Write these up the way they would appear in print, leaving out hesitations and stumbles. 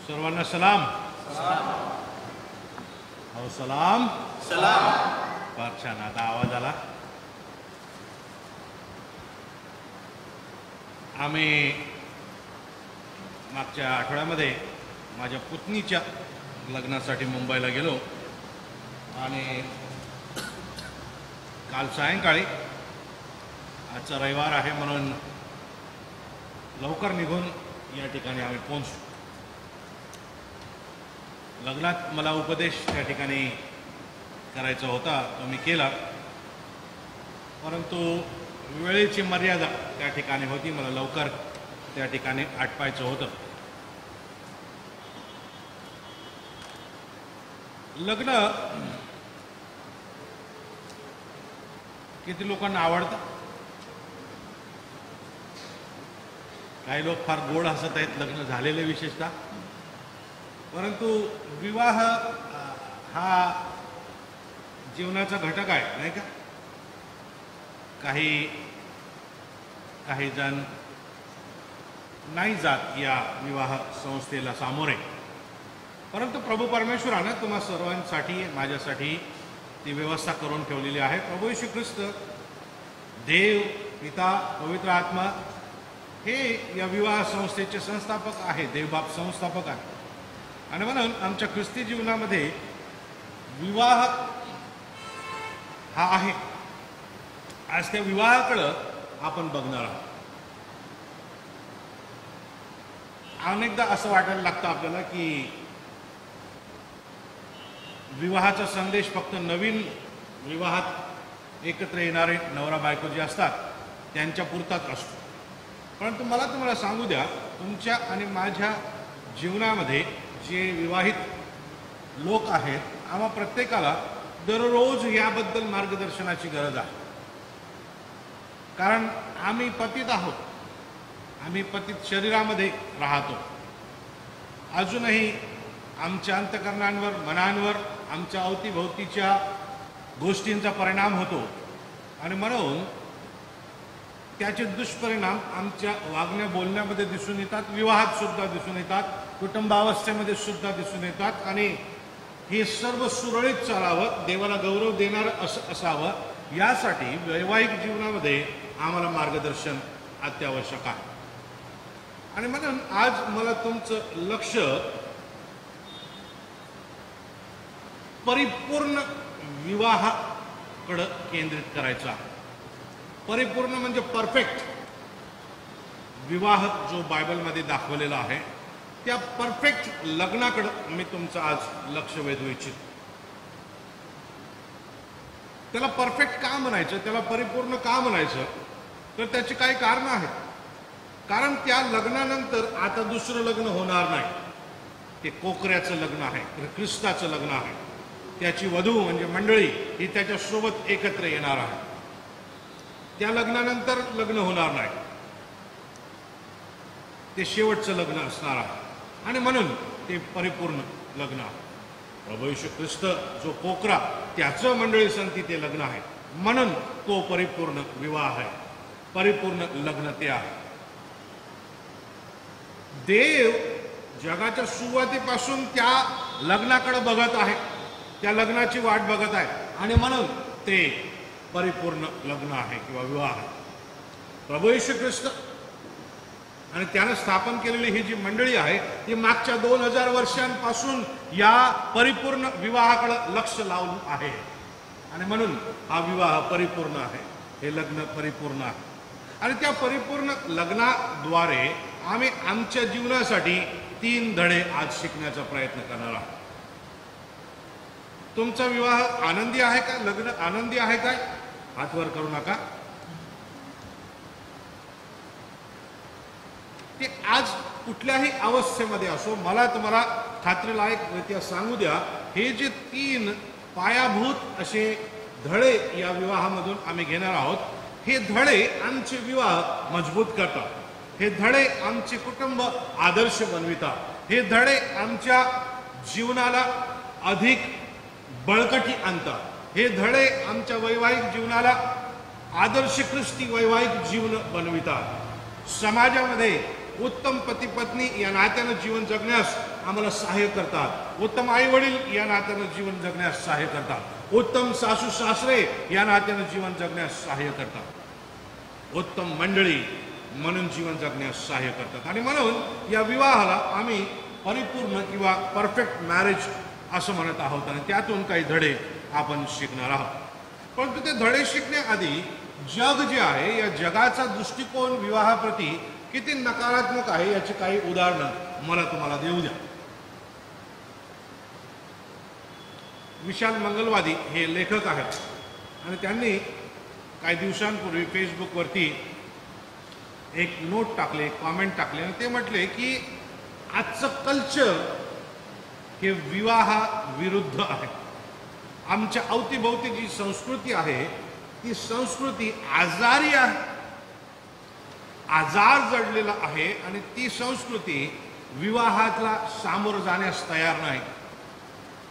सर्वांना सलाम. हो सलाम सलाम. फार छान. आता आवाज आला. आम्ही मागच्या आठवड्यामध्ये माझ्या पुतणीच्या लग्नासाठी मुंबईला गेलो आणि काल सायंकाळी, आजचा रविवार आहे म्हणून लवकर निघून या ठिकाणी आम्ही पोहोचलो. लग्नात मला उपदेश त्या ठिकाणी करायचा होता, तो मी केला, परंतु वेळेची मर्यादा त्या ठिकाणी होती. मला लवकर त्या ठिकाणी आटपायचं होतं. लग्न किती लोकांना आवडतं? काही लोक फार गोड हसत आहेत लग्न झालेले विशेषतः, परंतु विवाह हा जीवनाचा घटक आहे, नाही का? काही जण नाही जात या विवाह संस्थेला सामोरे, परंतु प्रभू परमेश्वरानं तुम्हा सर्वांसाठी, माझ्यासाठी ती व्यवस्था करून ठेवलेली आहे. प्रभू येशू ख्रिस्त, देव पिता, पवित्र आत्मा हे या विवाह संस्थेचे संस्थापक आहे, देवबाप संस्थापक आहे. आणि म्हणून आमच्या ख्रिस्ती जीवनामध्ये विवाह हा आहे. आज त्या विवाहाकडं आपण बघणार आहोत. अनेकदा असं वाटायला लागतं आपल्याला की विवाहाचा संदेश फक्त नवीन विवाहात एकत्र येणारे नवरा बायको जे असतात त्यांच्या पुरताच असतो. परंतु मला तुम्हाला सांगू द्या, तुमच्या आणि माझ्या जीवनामध्ये जे विवाहित लोक आहेत, आम्हा प्रत्येकाला दररोज याबद्दल मार्गदर्शनाची गरज आहे. कारण आम्ही पतित आहोत, आम्ही पतित शरीरामध्ये राहतो. अजूनही आमच्या अंतःकरणांवर, मनांवर आमच्या अवतीभोवतीच्या गोष्टींचा परिणाम होतो आणि म्हणून त्याचे दुष्परिणाम आमच्या वागण्या बोलण्यामध्ये दिसून येतात, विवाहात सुद्धा दिसून येतात, कुटुंबावस्थेमध्ये सुद्धा दिसून येतात. आणि हे सर्व सुरळीत चालावं, देवाला गौरव देणारं असावं, यासाठी वैवाहिक जीवनामध्ये आम्हाला मार्गदर्शन अत्यावश्यक आहे. आणि म्हणून आज मला तुमचं लक्ष परिपूर्ण विवाहाकडं केंद्रित करायचं आहे. परिपूर्ण म्हणजे परफेक्ट विवाह जो बायबलमध्ये दाखवलेला आहे, त्या परफेक्ट लग्नाकडं मी तुमचं आज लक्ष वेधू इच्छितो. त्याला परफेक्ट का म्हणायचं, त्याला परिपूर्ण का म्हणायचं, तर त्याची काही कारणं आहेत. कारण त्या लग्नानंतर आता दुसरं लग्न होणार नाही. ते कोकऱ्याचं लग्न आहे, ख्रिस्ताचं लग्न आहे. त्याची वधू म्हणजे मंडळी ही त्याच्यासोबत एकत्र येणार आहे. त्या लग्नानंतर लग्न होणार नाही, ते शेवटचं लग्न असणार आहे. आणि म्हणून ते परिपूर्ण लग्न आहे. प्रभू येशू ख्रिस्त जो कोकरा, त्याचं मंडळी संगती ते लग्न आहे. म्हणून तो परिपूर्ण विवाह आहे, परिपूर्ण लग्न ते आहे. देव जगाच्या सुरुवातीपासून त्या लग्नाकडे बघत आहे, त्या लग्नाची वाट बघत आहे, आणि म्हणून ते परिपूर्ण लग्न आहे किंवा विवाह आहे. प्रभू येशू ख्रिस्त आणि त्यानं स्थापन केलेली ही जी मंडळी आहे, ती मागच्या 2000 वर्षांपासून या परिपूर्ण विवाहाकडे लक्ष लावून आहे. आणि म्हणून हा विवाह परिपूर्ण आहे, हे लग्न परिपूर्ण आहे. आणि त्या परिपूर्ण लग्नाद्वारे आम्ही आमच्या जीवनासाठी 3 धडे आज शिकण्याचा प्रयत्न करणार आहोत. तुमचा विवाह आनंदी आहे का? लग्न आनंदी आहे काय? हात वर करू नका. ते आज कुठल्याही अवस्थेमध्ये असो, मला तुम्हाला खात्रीलायक सांगू द्या, हे जे 3 पायाभूत असे धडे या विवाहामधून आम्ही घेणार आहोत, हे धडे आमचे विवाह मजबूत करतात. हे धडे आमचे कुटुंब आदर्श बनवितात. हे धडे आमच्या जीवनाला अधिक बळकटी आणतात. हे धडे आमच्या वैवाहिक जीवनाला आदर्श ख्रिस्ती वैवाहिक जीवन बनवितात. समाजामध्ये उत्तम पती पत्नी या नात्यानं जीवन जगण्यास आम्हाला सहाय्य करतात, उत्तम आई वडील या नात्यानं जीवन जगण्यास सहाय्य करतात, उत्तम सासू सासरे या नात्यानं जीवन जगण्यास सहाय्य करतात, उत्तम मंडळी म्हणून जीवन जगण्यास सहाय्य करतात. आणि म्हणून या विवाहाला आम्ही परिपूर्ण किंवा परफेक्ट मॅरेज असं म्हणत आहोत आणि त्यातून काही धडे आपण शिकणार आहोत. परंतु ते धडे शिकण्याआधी जग जे आहे या जगाचा दृष्टिकोन विवाहाप्रती किती नकारात्मक आहे याची काही उदाहरणं मला तुम्हाला देऊ द्या. विशाल मंगलवादी हे लेखक आहेत आणि त्यांनी काही दिवसांपूर्वी फेसबुकवरती एक नोट टाकले, एक कॉमेंट टाकले आणि ते म्हटले की आजचं कल्चर हे विवाहाविरुद्ध आहे. आमच्या अवतीभोवती जी संस्कृती आहे ती संस्कृती आजारी आहे, आजार जडलेला आहे आणि ती संस्कृती विवाहातला सामोरं जाण्यास तयार नाही.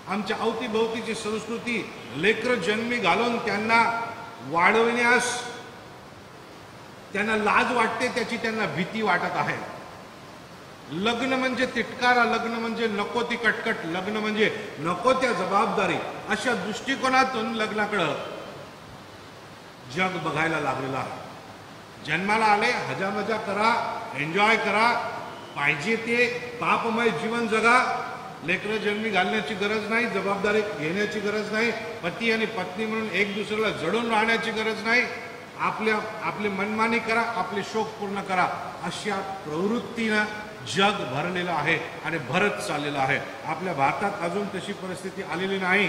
आमच्या अवतीभोवतीची संस्कृती लेकरं जन्मी घालून त्यांना वाढविण्यास त्यांना लाज वाटते, त्याची त्यांना भीती वाटत आहे. लग्न म्हणजे तिटकारा, लग्न म्हणजे नको ती कटकट, लग्न म्हणजे नको त्या जबाबदारी, अशा दृष्टिकोनातून लग्नाकडं जग बघायला लागलेलं आहे. जन्माला आले, हजामजा करा, एन्जॉय करा, पाहिजे ते पापमय जीवन जगा, लेकरं जन्मी घालण्याची गरज नाही, जबाबदारी घेण्याची गरज नाही, पती आणि पत्नी म्हणून एक दुसऱ्याला जडून राहण्याची गरज नाही, आपली मनमानी करा, आपले शौक पूर्ण करा, अशा प्रवृत्तीनं जग भरलेलं आहे आणि भरत चाललेलं आहे. आपल्या भारतात अजून तशी परिस्थिती आलेली नाही,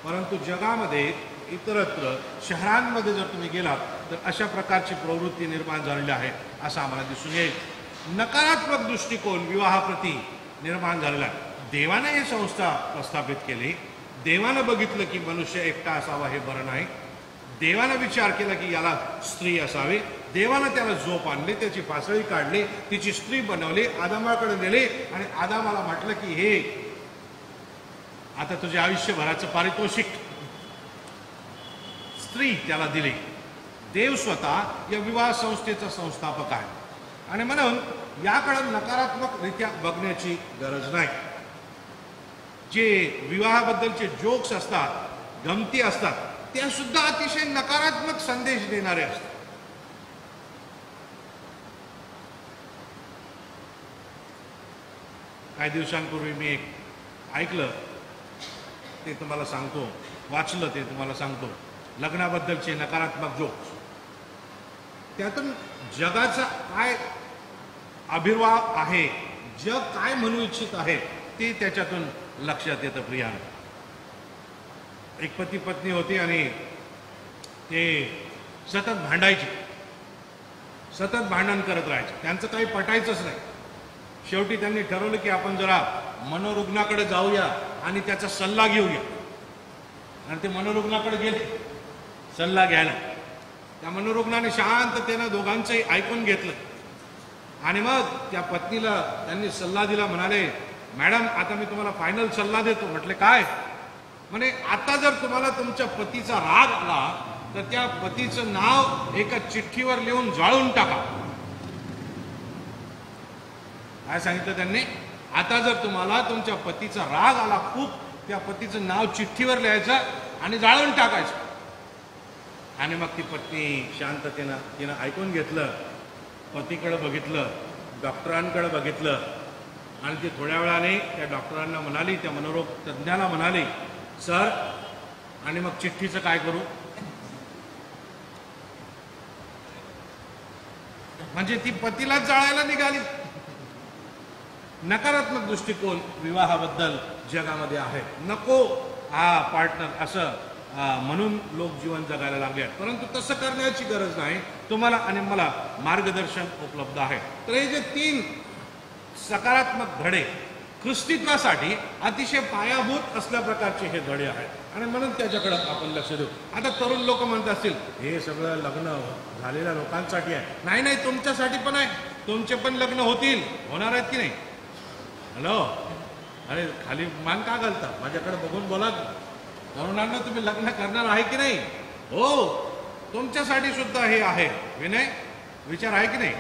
परंतु जगामध्ये इतरत्र शहरांमध्ये जर तुम्ही गेलात तर अशा प्रकारची प्रवृत्ती निर्माण झालेली आहे असं आम्हाला दिसून येईल. नकारात्मक दृष्टिकोन विवाहाप्रती निर्माण झालेला आहे. देवाने ही संस्था प्रस्थापित केली, देवानं बघितलं की मनुष्य एकटा असावा हे बरं नाही, देवानं विचार केला की याला स्त्री असावी, देवानं त्याला झोप आणली, त्याची पासळी काढली, तिची स्त्री बनवली, आदामाकडे नेली आणि आदामाला म्हटलं की हे आता तुझ्या आयुष्यभराचं पारितोषिक स्त्री त्याला दिली. देव स्वतः या विवाह संस्थेचा संस्थापक आहे आणि म्हणून याकडे नकारात्मक रित्या बघण्याची गरज नाही. जे विवाहाबद्दलचे जोक्स असतात, गमती असतात, त्या सुद्धा अतिशय नकारात्मक संदेश देणारे असतात. काही दिवसांपूर्वी मी एक ऐकलं, ते तुम्हाला सांगतो, वाचलं ते तुम्हाला सांगतो, लग्नाबद्दलचे नकारात्मक जोक्स. त्यातून जगाचा काय आविर्भाव आहे, जग काय म्हणू इच्छित आहे ते त्याच्यातून लक्षात येतं. प्रियानं, एक पती पत्नी होती आणि ते सतत भांडायचे, सतत भांडण करत राहायचे, त्यांचं काही पटायचंच नाही. शेवटी त्यांनी ठरवलं की आपण जरा मनोरुग्णाकडे जाऊया आणि त्याचा सल्ला घेऊया. आणि ते मनोरुग्णाकडे गेले सल्ला घ्यायला. त्या मनोरुग्णाने शांततेनं दोघांचंही ऐकून घेतलं आणि मग त्या पत्नीला त्यांनी सल्ला दिला. म्हणाले, मॅडम आता मी तुम्हाला फायनल सल्ला देतो. म्हटले काय? म्हणे आता जर तुम्हाला तुमच्या पतीचा राग आला तर त्या पतीचं नाव एका चिठ्ठीवर लिहून जाळून टाका. काय सांगितलं त्यांनी? आता जर तुम्हाला तुमच्या पतीचा राग आला खूप, त्या पतीचं नाव चिठ्ठीवर लिहायचं आणि जाळून टाकायचं. आणि मग ती पत्नी शांततेनं तिनं ऐकून घेतलं, पतीकडे बघितलं, डॉक्टरांकडे बघितलं आणि ती थोड्या वेळाने त्या डॉक्टरांना म्हणाली, त्या मनोरोग तज्ज्ञाला म्हणाली, सर आणि मग चिठ्ठीचं काय करू? म्हणजे ती पतीला जाळायला निघाली. नकारात्मक दृष्टिकोन विवाहाबद्दल जगामध्ये आहे. नको हा पार्टनर असं म्हणून लोक जीवन जगायला लागले आहेत. परंतु तसं करण्याची गरज नाही. तुम्हाला आणि मला मार्गदर्शन उपलब्ध आहे. तर हे जे 3 सकारात्मक धडे ख्रिस्तीत्वासाठी अतिशय पायाभूत असल्या प्रकारचे हे धडे आहेत आणि म्हणून त्याच्याकडे आपण लक्ष देऊ. आता तरुण लोक म्हणत असतील हे सगळं लग्न झालेल्या लोकांसाठी आहे. नाही नाही, तुमच्यासाठी पण आहे. तुमचे पण लग्न होतील, होणार आहेत की नाही? हॅलो, अरे खाली मान का घालता? माझ्याकडे बघून बोला. तरुणांना तुम्ही लग्न करणार आहे की नाही? हो, तुमच्यासाठी सुद्धा हे आहे. विनय, विचार आहे की नाही?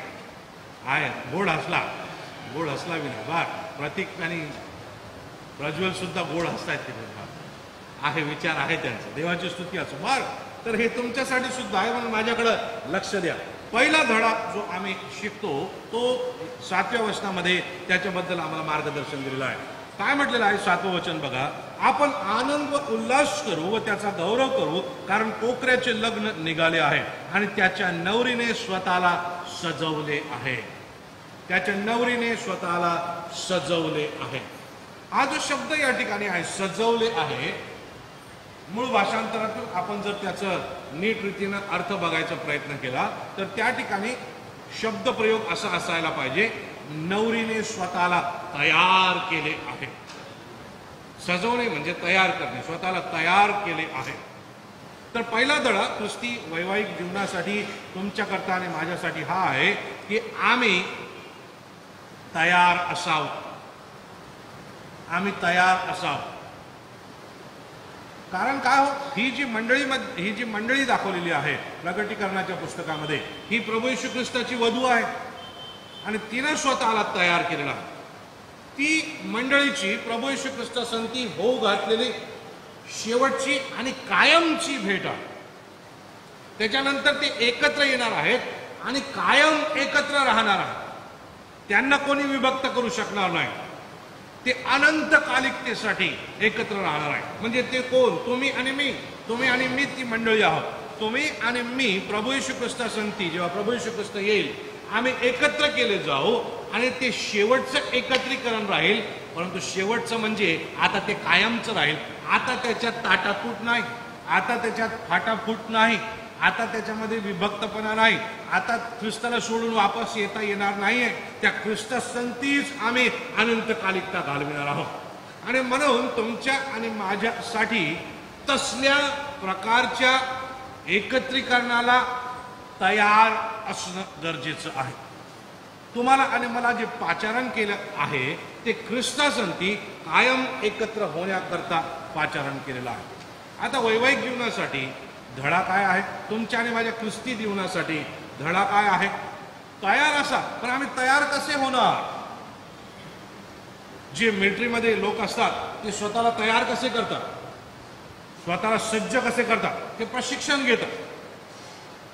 आहे गोड हसला विना बार प्रतीक आणि प्रज्वल सुद्धा गोड हसतायत ते आहे, विचार आहे त्यांचा, देवाची स्तुती असो बार. तर हे तुमच्यासाठी सुद्धा आहे, म्हणून माझ्याकडं लक्ष द्या. पहिला धडा जो आम्ही शिकतो तो 7व्या वचनामध्ये त्याच्याबद्दल आम्हाला मार्गदर्शन दिलेलं आहे. काय म्हटलेलं आहे 7वं वचन बघा, आपण आनंद व उल्हास करू व त्याचा गौरव करू, कारण कोकऱ्याचे लग्न निघाले आहे आणि त्याच्या नवरीने स्वतःला सजवले आहे. त्याच्या नवरीने स्वतःला सजवले आहे. हा जो शब्द या ठिकाणी आहे सजवले आहे, मूळ भाषांतरातून आपण जर त्याचं नीट रीतीनं अर्थ बघायचा प्रयत्न केला तर त्या ठिकाणी शब्द प्रयोग असा असायला पाहिजे, नवरीने स्वतःला तयार केले आहे. सजवणे म्हणजे तयार करणे, स्वतःला तयार केले आहे. तर पहिला धडा ख्रिस्ती वैवाहिक जीवनासाठी तुमच्याकरता आणि माझ्यासाठी हा आहे की आम्ही तयार असावं. आम्ही तयार असावं. कारण काय हो, ही जी मंडळी दाखवलेली आहे प्रकटीकरणाच्या पुस्तकामध्ये, ही प्रभू येशू ख्रिस्ताची वधू आहे आणि तिनं स्वतःला तयार केलेला. ती मंडळीची प्रभू येशू ख्रिस्तासंती होऊ घातलेली शेवटची आणि कायमची भेट आहे. त्याच्यानंतर ते एकत्र येणार आहेत आणि कायम एकत्र राहणार आहेत. त्यांना कोणी विभक्त करू शकणार नाही. ते अनंतकालिकतेसाठी एकत्र राहणार आहे. म्हणजे ते कोण? तुम्ही आणि मी. तुम्ही आणि मी ती मंडळी आहोत. तुम्ही आणि मी प्रभू येशू ख्रिस्तासंती जेव्हा प्रभू येशू ख्रिस्त येईल आम्ही एकत्र केले जाऊ आणि ते शेवटचं एकत्रीकरण राहील. परंतु शेवटचं म्हणजे आता ते कायमचं राहील. आता त्याच्यात ताटातूट नाही, आता त्याच्यात फाटाफूट नाही, आता त्याच्यामध्ये विभक्तपणा नाही. आता ख्रिस्ताला सोडून वापस येता येणार नाहीये. त्या ख्रिस्तासंतीच आम्ही अनंतकालिकता घालविणार आहोत. आणि म्हणून तुमच्या आणि माझ्यासाठी तसल्या प्रकारच्या एकत्रीकरणाला तयार असणं गरजेचं आहे. तुम्हाला आणि मला जे पाचारण केलं आहे ते ख्रिस्तासंती कायम एकत्र होण्याकरता पाचारण केलेलं आहे. आता वैवाहिक जीवनासाठी धडा काय आहे? तुमच्या आणि माझ्या ख्रिस्ती जीवनासाठी धडा काय आहे? तयार असा. पण आम्ही तयार कसे होणार? जे मिलिटरीमध्ये लोक असतात ते स्वतःला तयार कसे करतात, स्वतःला सज्ज कसे करतात, ते प्रशिक्षण घेतात.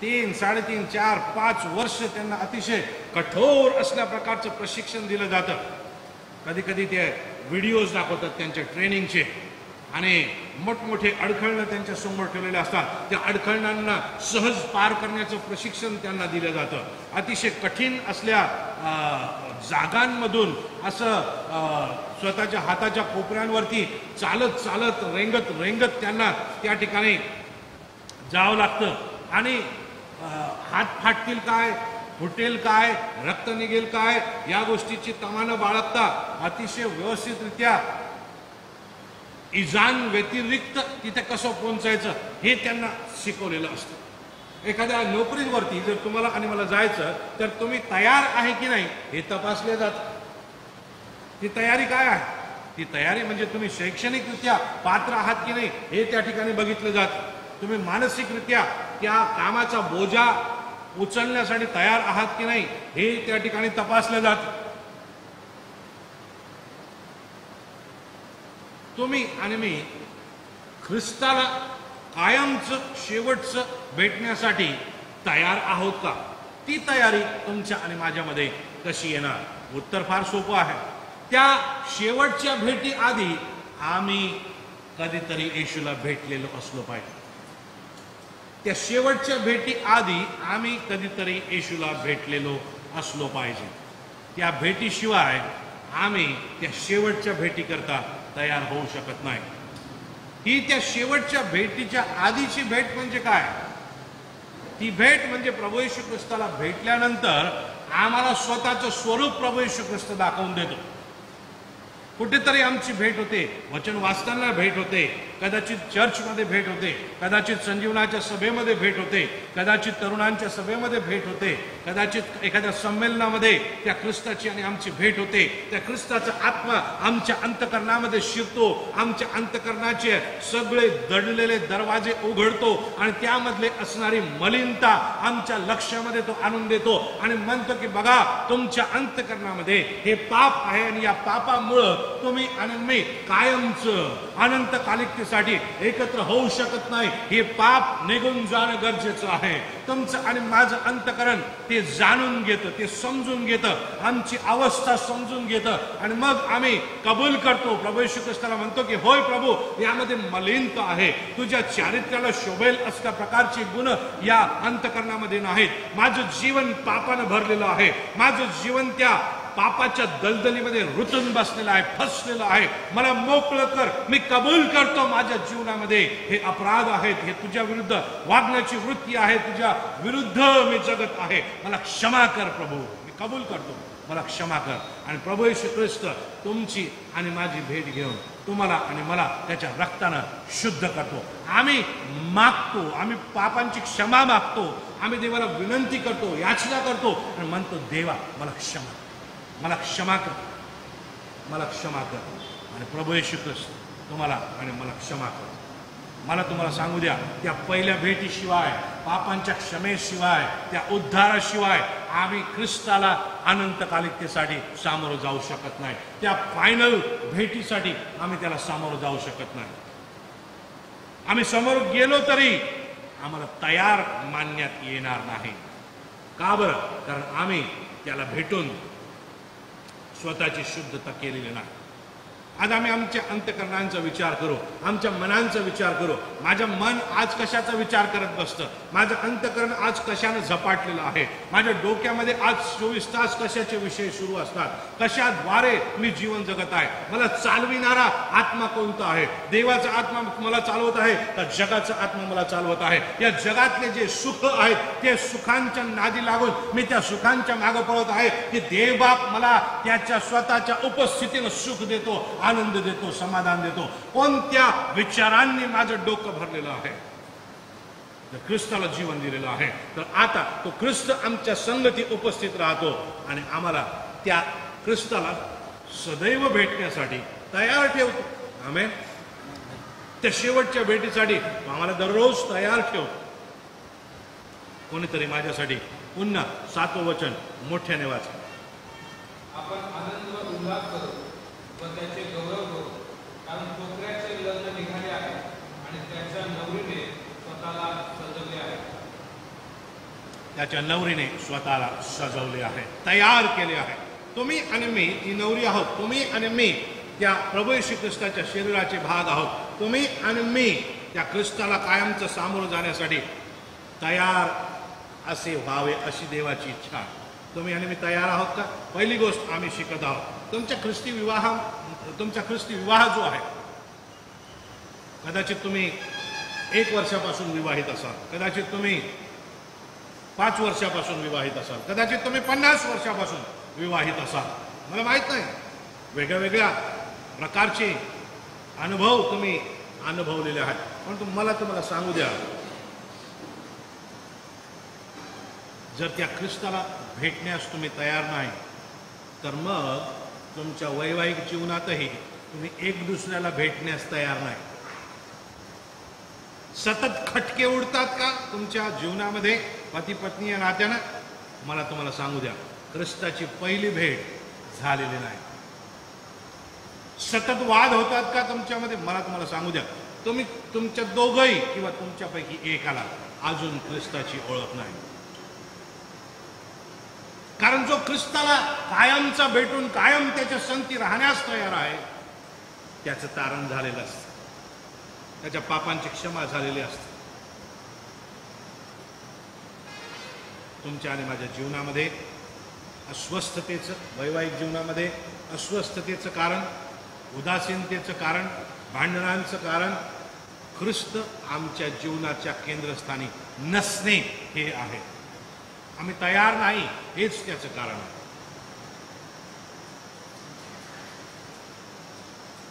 3, 3.5, 4, 5 वर्ष त्यांना अतिशय कठोर असल्या प्रकारचं प्रशिक्षण दिलं जातं. कधी कधी ते व्हिडिओज दाखवतात त्यांच्या ट्रेनिंगचे आणि मोठमोठे अडखळणं त्यांच्या समोर ठेवलेले असतात. त्या अडखळणांना सहज पार करण्याचं प्रशिक्षण त्यांना दिलं जातं. अतिशय कठीण असल्या जागांमधून असं स्वतःच्या हाताच्या कोपऱ्यांवरती चालत चालत रेंगत त्यांना त्या ठिकाणी जावं लागतं. आणि हात फाटतील काय, फुटेल काय, रक्त निघेल काय, या गोष्टीची तमानं बाळगता अतिशय व्यवस्थितरित्या इजान व्यतिरिक्त तिथे कसं पोहोचायचं हे त्यांना शिकवलेलं असतं. एखाद्या नोकरीवरती जर तुम्हाला आणि मला जायचं तर तुम्ही तयार आहे की नाही हे तपासले जातं. ती तयारी काय आहे? ती तयारी म्हणजे तुम्ही शैक्षणिकरित्या पात्र आहात की नाही हे त्या ठिकाणी बघितलं जातं. तुम्ही मानसिकरित्या त्या कामाचा बोजा उचलण्यासाठी तयार आहात की नाही हे त्या ठिकाणी तपासलं जातं. तुम्ही आणि मी ख्रिस्ताला कायमचं शेवटचं भेटण्यासाठी तयार आहोत का? ती तयारी तुमच्या आणि माझ्यामध्ये कशी येणार? उत्तर फार सोपं आहे. त्या शेवटच्या भेटी आधी आम्ही कधीतरी येशूला भेटलेलो असलो पाहिजे. त्या शेवटच्या भेटी आधी आम्ही कधीतरी येशूला भेटलेलो असलो पाहिजे. त्या भेटीशिवाय आम्ही त्या शेवटच्या भेटीकरता तयार होऊ शकत नाही. ही त्या शेवटच्या भेटीच्या आधीची भेट म्हणजे काय? ती भेट म्हणजे प्रभू येशू ख्रिस्ताला भेटल्यानंतर आम्हाला स्वतःचं स्वरूप प्रभू येशू ख्रिस्त दाखवून देतो. कुठेतरी आमची भेट होते, वचन वाचताना भेट होते, कदाचित चर्चमध्ये भेट होते, कदाचित संजीवनाच्या सभेमध्ये भेट होते, कदाचित तरुणांच्या सभेमध्ये भेट होते, कदाचित एखाद्या संमेलनामध्ये त्या ख्रिस्ताची आणि आमची भेट होते. त्या ख्रिस्ताचा आत्मा आमच्या अंतकरणामध्ये शिरतो, आमच्या अंतकरणाचे सगळे दडलेले दरवाजे उघडतो आणि त्यामधले असणारी मलिनता आमच्या लक्षामध्ये तो आणून देतो आणि म्हणतो की बघा, तुमच्या अंतकरणामध्ये हे पाप आहे आणि या पापामुळं तुम्ही आणि मी कायमचं अनंतकालिकतेसाठी एकत्र होऊ शकत नाही. हे पाप निघून जाणं गरजेचं आहे. तुमचं आणि माझं अंतकरण ते जाणून घेतं, ते समजून घेतं, आमची अवस्था समजून घेतं आणि मग आम्ही कबूल करतो. प्रभू येशू ख्रिस्ताला म्हणतो की होय प्रभू, यामध्ये मलिनता आहे, तुझ्या चारित्र्याला शोभेल अशा प्रकारचे गुण या अंतकरणामध्ये नाहीत. माझं जीवन पापानं भरलेलं आहे, माझं जीवन त्या पापाच्या दलदलीमध्ये रुतून बसलेला आहे, फसलेला आहे. मला मोकळं कर, मी कबूल करतो माझ्या जीवनामध्ये हे अपराध आहेत, हे तुझ्या विरुद्ध वागण्याची वृत्ती आहे, तुझ्या विरुद्ध मी जगत आहे, मला क्षमा कर प्रभू, मी कबूल करतो, मला क्षमा कर. आणि प्रभू येशू ख्रिस्त तुमची आणि माझी भेट घेऊन तुम्हाला आणि मला त्याच्या रक्तानं शुद्ध करतो. आम्ही मागतो, आम्ही पापांची क्षमा मागतो, आम्ही देवाला विनंती करतो, याचना करतो आणि म्हणतो देवा मला क्षमा, मला क्षमा कर, मला क्षमा कर. आणि प्रभू येशू ख्रिस्त तुम्हाला आणि मला क्षमा कर. मला तुम्हाला सांगू द्या, त्या पहिल्या भेटीशिवाय, पापांच्या क्षमेशिवाय, त्या उद्धाराशिवाय आम्ही ख्रिस्ताला अनंतकालिकतेसाठी सामोरं जाऊ शकत नाही. त्या फायनल भेटीसाठी आम्ही त्याला सामोरं जाऊ शकत नाही. आम्ही समोर गेलो तरी आम्हाला तयार मानण्यात येणार नाही. का बरं? कारण आम्ही त्याला भेटून स्वतःची शुद्धता केलेली नाही. आज आम्ही आमच्या अंतकरणांचा विचार करू, आमच्या मनांचा विचार करू. माझं मन आज कशाचा विचार करत बसतं, माझं अंतकरण आज कशानं झपाटलेलं आहे, माझ्या डोक्यामध्ये आज 24 तास कशाचे विषय सुरू असतात, कशाद्वारे मी जीवन जगत आहे, मला चालविणारा आत्मा कोणता आहे, देवाचा आत्मा मला चालवत आहे का जगाचा आत्मा मला चालवत आहे. या जगातले जे सुख आहेत ते सुखांच्या नादी लागून मी त्या सुखांच्या मागे पळत आहे की देवबाप मला त्याच्या स्वतःच्या उपस्थितीनं सुख देतो, आनंद देतो, समाधान देतो. कोणत्या विचारांनी माझं डोकं भरलेलं आहे. जर ख्रिस्ताला जीवन दिलेलं आहे तर आता तो ख्रिस्त आमच्या संगती उपस्थित राहतो आणि आम्हाला त्या ख्रिस्ताला सदैव भेटण्यासाठी तयार ठेवतो. आमेन. त्या शेवटच्या भेटीसाठी आम्हाला दररोज तयार ठेवतो. कोणीतरी माझ्यासाठी पुन्हा 7वं वचन मोठ्याने वाचा. आपण आनंद व उल्हास करू व त्याचे गौरव करू, कारण कोकऱ्याचे लग्न निघाले आहे आणि त्याच्या नवरीने स्वतःला सजवले आहे. त्याच्या नवरीने स्वतःला सजवले आहे, तयार केले आहे. तुम्ही आणि मी ती नवरी आहोत. तुम्ही आणि मी त्या प्रभू येशू ख्रिस्ताच्या शरीराचे भाग आहोत. तुम्ही आणि मी त्या ख्रिस्ताला कायमचं सामोरं जाण्यासाठी तयार असे व्हावे अशी देवाची इच्छा. तुम्ही आणि मी तयार आहोत का? पहिली गोष्ट आम्ही शिकत आहोत. तुमच्या ख्रिस्ती विवाह जो आहे, कदाचित तुम्ही 1 वर्षापासून विवाहित असाल, कदाचित तुम्ही 5 वर्षापासून विवाहित असाल, कदाचित तुम्ही 50 वर्षापासून विवाहित असाल, मला माहित नाही. वेगळ्या वेगळ्या प्रकारचे अनुभव तुम्ही अनुभवलेले आहेत. पण तुम्हाला सांगू द्या, जर त्या ख्रिस्ताला भेटण्यास तुम्ही तयार नाही तर मग तुमच्या वैवाहिक जीवनातही तुम्ही एक दुसऱ्याला भेटण्यास तयार नाही. सतत खटके उडतात का तुमच्या जीवनामध्ये पती पत्नी या नात्यानं? मला तुम्हाला सांगू द्या, ख्रिस्ताची पहिली भेट झालेली नाही. सतत वाद होतात का तुमच्यामध्ये? मला तुम्हाला सांगू द्या, तुम्ही तुमच्या दोघंही किंवा तुमच्यापैकी एकाला अजून ख्रिस्ताची ओळख नाही. कारण जो ख्रिस्ताला कायमचा भेटून कायम त्याच्या संगती राहण्यास तयार आहे, त्याचं तारण झालेलं असतं, त्याच्या पापांची क्षमा झालेली असते. तुमच्या आणि माझ्या जीवनामध्ये अस्वस्थतेचं, वैवाहिक जीवनामध्ये अस्वस्थतेचं कारण, उदासीनतेचं कारण, भांडणांचं कारण ख्रिस्त आमच्या जीवनाच्या केंद्रस्थानी नसणे हे आहे. आम्ही तयार नाही, हेच त्याचं कारण आहे.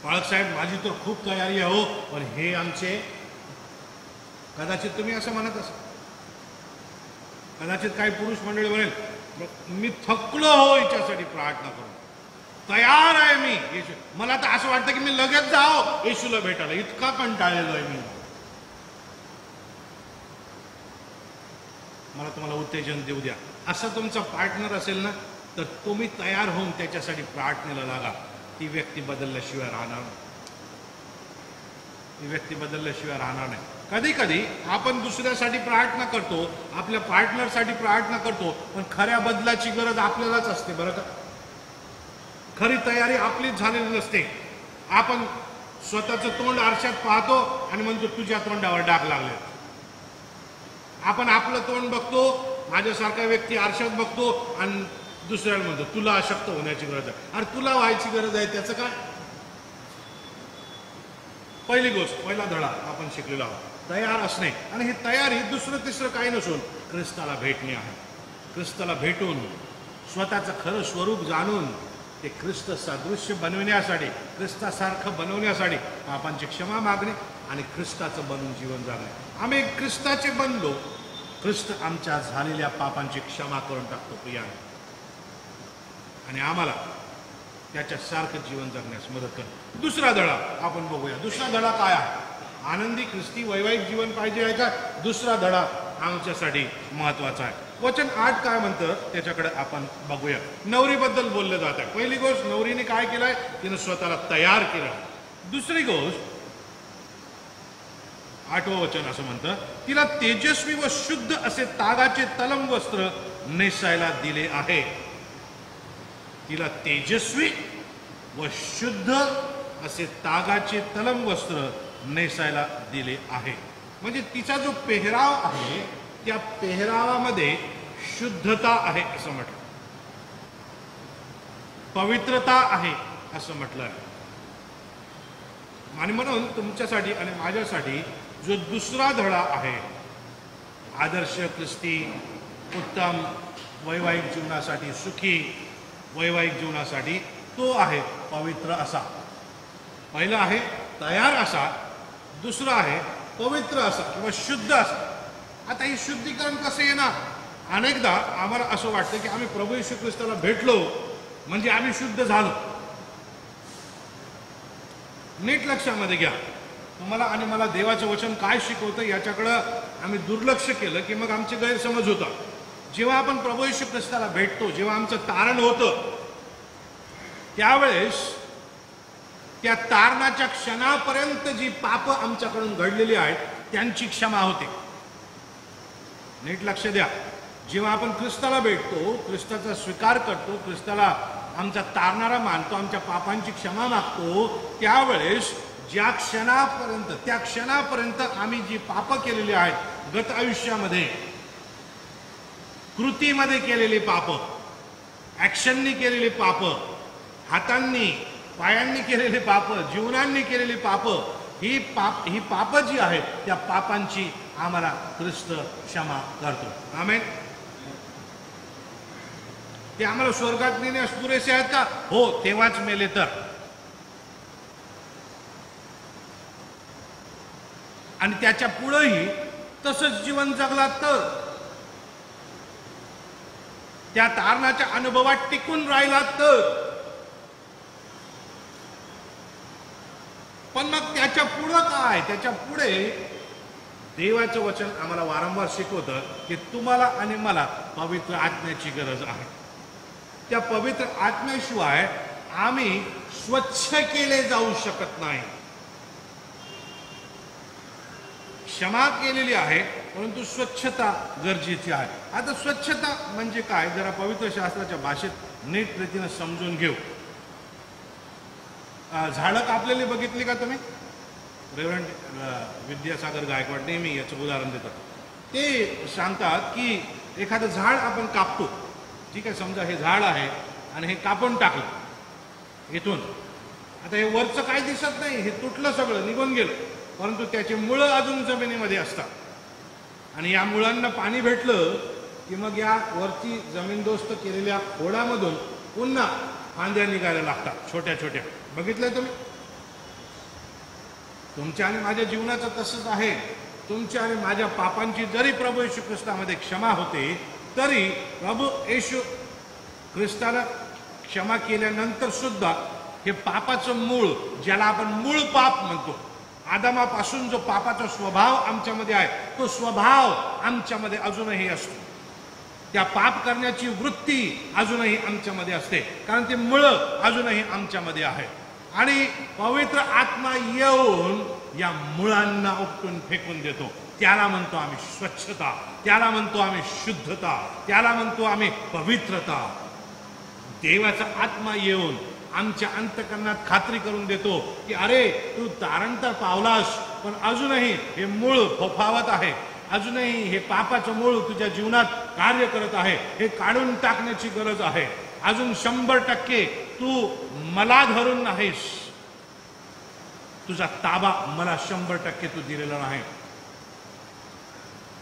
बाळक साहेब माझी तर खूप तयारी आहे हो, पण हे आमचे, कदाचित तुम्ही असं म्हणत असाल, कदाचित काही पुरुष मंडळी म्हणेल मी थकलो हो याच्यासाठी प्रार्थना करून, तयार आहे मी येशू, मला तर असं वाटतं की मी लगेच जाओ येशूला भेटायला, इतका कंटाळलेलो आहे मी. मला तुम्हाला उत्तेजन देऊ द्या, असं तुमचा पार्टनर असेल ना तर तुम्ही तयार होऊन त्याच्यासाठी प्रार्थनेला लागा. ती व्यक्ती बदलल्याशिवाय राहणार नाही, ती व्यक्ती बदलल्याशिवाय राहणार नाही. कधी कधी आपण दुसऱ्यासाठी प्रार्थना करतो, आपल्या पार्टनरसाठी प्रार्थना करतो, पण खऱ्या बदलाची गरज आपल्यालाच असते बरं का. खरी तयारी आपलीच झालेली नसते. आपण स्वतःचं तोंड आरशात पाहतो आणि म्हणतो तुझ्या तोंडावर डाग लागले. आपण आपलं तोंड बघतो, माझ्यासारखा व्यक्ती आरशात बघतो आणि दुसऱ्याला म्हणतो तुला अशक्त होण्याची गरज आहे. अरे तुला व्हायची गरज आहे त्याचं काय. पहिली गोष्ट, पहिला धडा आपण शिकलेलो आहोत, तयार असणे. आणि ही तयारी दुसरं तिसरं काही नसून ख्रिस्ताला भेटणे आहे. ख्रिस्ताला भेटून स्वतःचं खरं स्वरूप जाणून ते ख्रिस्त सादृश्य बनवण्यासाठी, ख्रिस्तासारखं बनवण्यासाठी पापांची क्षमा मागणे आणि ख्रिस्ताचं बनून जीवन जगणे. आम्ही ख्रिस्ताचे बनलो, ख्रिस्त आमच्या झालेल्या पापांची क्षमा करून टाकतो प्रियाने, आणि आम्हाला त्याच्यासारखं जीवन जगण्यास मदत करतो. दुसरा धडा आपण बघूया. दुसरा धडा काय आहे? आनंदी ख्रिस्ती वैवाहिक जीवन पाहिजे आहे का? दुसरा धडा आमच्यासाठी महत्वाचा आहे. वचन 8 काय म्हणतं त्याच्याकडे आपण बघूया. नवरीबद्दल बोललं जात आहे. पहिली गोष्ट, नवरीने काय केलंय? तिनं स्वतःला तयार केलं. दुसरी गोष्ट, 8वं वचन असं म्हणतं, तिला तेजस्वी व शुद्ध असे तागाचे तलम वस्त्र नेसायला दिले आहे. तिला तेजस्वी व शुद्ध असे तागाचे तलम वस्त्र नेसायला दिले आहे. म्हणजे तिचा जो पेहराव आहे त्या पेहरावामध्ये शुद्धता आहे असं म्हटलं, पवित्रता आहे असं म्हटलं आहे. आणि म्हणून तुमच्यासाठी आणि माझ्यासाठी जो दुसरा धडा आहे आदर्श ख्रिस्ती उत्तम वैवाहिक जीवनासाठी, सुखी वैवाहिक जीवनासाठी, तो आहे पवित्र असा. पहिला आहे तयार असा, दुसरा आहे पवित्र असा किंवा शुद्ध असा. आता हे शुद्धीकरण कसं येणार? अनेकदा आम्हाला असं वाटतं की आम्ही प्रभू येशू ख्रिस्ताला भेटलो म्हणजे आम्ही शुद्ध झालो. नीट लक्षामध्ये घ्या, तुम्हाला आणि मला देवाचं वचन काय शिकवतं याच्याकडं आम्ही दुर्लक्ष केलं की मग आमचे गैरसमज होतात. जेव्हा आपण प्रभू येशू ख्रिस्ताला भेटतो, जेव्हा आमचं तारण होतं, त्यावेळेस त्या तारणाच्या क्षणापर्यंत जी पाप आमच्याकडून घडलेली आहेत त्यांची क्षमा होते. नीट लक्ष द्या, जेव्हा आपण ख्रिस्ताला भेटतो, ख्रिस्ताचा स्वीकार करतो, ख्रिस्ताला आमचा तारणारा मानतो, आमच्या पापांची क्षमा मागतो, त्यावेळेस ज्या क्षणापर्यंत, त्या क्षणापर्यंत आम्ही जी पाप केलेली आहेत गत आयुष्यामध्ये, कृतीमध्ये केलेली पाप, ॲक्शननी केलेली पाप, हातांनी पायांनी केलेली पाप, जीवनांनी केलेली पाप, ही पाप जी आहेत त्या पापांची आम्हाला ख्रिस्त क्षमा करतो. आमेन. ते आम्हाला स्वर्गात नेण्यास पुरेसे आहेत का? हो, तेव्हाच मेले तर. आणि त्याच्या पुढेही तसंच जीवन जगला तर, त्या तारणाच्या अनुभवात टिकून राहिला तर. पण मग त्याच्या पुढं काय? त्याच्या पुढे देवाचं वचन आम्हाला वारंवार शिकवतं की तुम्हाला आणि मला पवित्र आत्म्याची गरज आहे. त्या पवित्र आत्म्याशिवाय आम्ही स्वच्छ केले जाऊ शकत नाही. क्षमा केलेली आहे परंतु स्वच्छता गरजेची आहे. आता स्वच्छता म्हणजे काय जरा पवित्र शास्त्राच्या भाषेत नीट रीतीने समजून घेऊ. झाडं कापलेली बघितली का तुम्ही? रेव्हरंड विद्यासागर गायकवाड नेहमी याचं उदाहरण देतात. ते सांगतात की एखादं झाड आपण कापतो, ठीक आहे, समजा हे झाड आहे आणि हे कापून टाकलं इथून. आता हे वरचं काय दिसत नाही, हे तुटलं, सगळं निघून गेलं, परंतु त्याची मुळं अजून जमिनीमध्ये असतात. आणि या मुळांना पाणी भेटलं की मग या वरती जमीनदोस्त केलेल्या खोडामधून पुन्हा फांद्या निघायला लागतात छोट्या छोट्या. बघितलंय तुम्ही? तुमच्या आणि माझ्या जीवनाचं तसंच आहे. तुमच्या आणि माझ्या पापांची जरी प्रभू येशू ख्रिस्तामध्ये क्षमा होते, तरी प्रभू येशू ख्रिस्ताला क्षमा केल्यानंतर सुद्धा हे पापाचं मूळ, ज्याला आपण मूळ पाप म्हणतो, आदामापासून जो पापाचा स्वभाव आमच्यामध्ये आहे, तो स्वभाव आमच्यामध्ये अजूनही असतो. त्या पाप करण्याची वृत्ती अजूनही आमच्यामध्ये असते, कारण ते मुळं अजूनही आमच्यामध्ये आहे. आणि पवित्र आत्मा येऊन या मुळांना उपटून फेकून देतो. त्याला म्हणतो आम्ही स्वच्छता, त्याला म्हणतो आम्ही शुद्धता, त्याला म्हणतो आम्ही पवित्रता. देवाचा आत्मा येऊन आमच्या अंतःकरणात खात्री करून देतो की अरे, तू तारण तर पावलास, पण अजूनही हे मूळ फोफावत आहे, अजूनही हे पापाचं मूळ तुझ्या जीवनात कार्य करत आहे. हे काढून टाकण्याची गरज आहे. अजून 100% तू मला धरून नाहीस, तुझा ताबा मला 100% तू दिलेला नाही.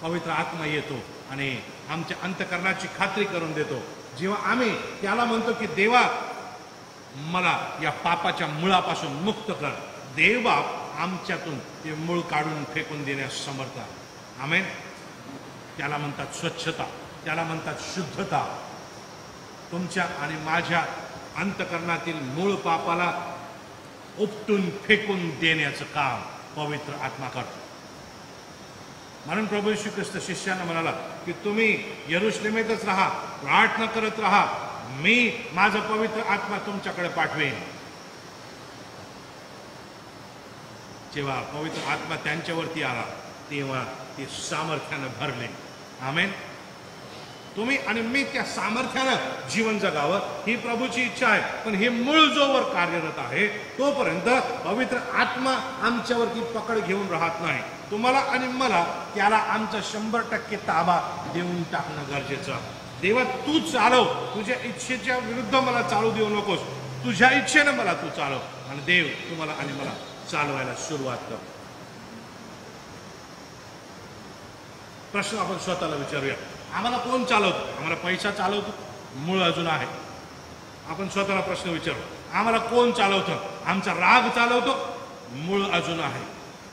पवित्र आत्मा येतो आणि आमच्या अंतःकरणाची खात्री करून देतो. जेव्हा आम्ही त्याला म्हणतो की देवा, मला या पापाच्या मुळापासून मुक्त कर, देवबाप आमच्यातून ते मूळ काढून फेकून देण्यास समर्थ आहे. आमेन. त्याला म्हणतात स्वच्छता, त्याला म्हणतात शुद्धता. तुमच्या आणि माझ्या अंतःकरणातील मूळ पापाला उपटून फेकून देण्याचं काम पवित्र आत्मा करतो. म्हणून प्रभू येशू ख्रिस्त शिष्यांना म्हणाला की तुम्ही यरुशलेमेतच राहा, प्रार्थना करत राहा, मी माझा पवित्र आत्मा तुमच्याकडे पाठवेन. जेव्हा पवित्र आत्मा त्यांच्यावरती आला, तेव्हा ते सामर्थ्यानं भरले. आमेन. तुम्ही आणि मी त्या सामर्थ्यानं जीवन जगावं ही प्रभूची इच्छा आहे. पण हे मूळ जोवर कार्यरत आहे, तोपर्यंत पवित्र आत्मा आमच्यावरती पकड घेऊन राहत नाही. तुम्हाला आणि मला त्याला आमचा 100% ताबा देऊन टाकणं गरजेचं आहे. देवा, तू चालव, तुझ्या इच्छेच्या विरुद्ध मला चालू देऊ नकोस, तुझ्या इच्छेनं मला तू चालव. आणि देव तुम्हाला आणि मला चालवायला सुरुवात कर. प्रश्न आपण स्वतःला विचारूया, आम्हाला कोण चालवतो? आम्हाला पैसा चालवतो? मूळ अजून आहे. आपण स्वतःला प्रश्न विचारू, आम्हाला कोण चालवतं? आमचा राग चालवतो? मूळ अजून आहे.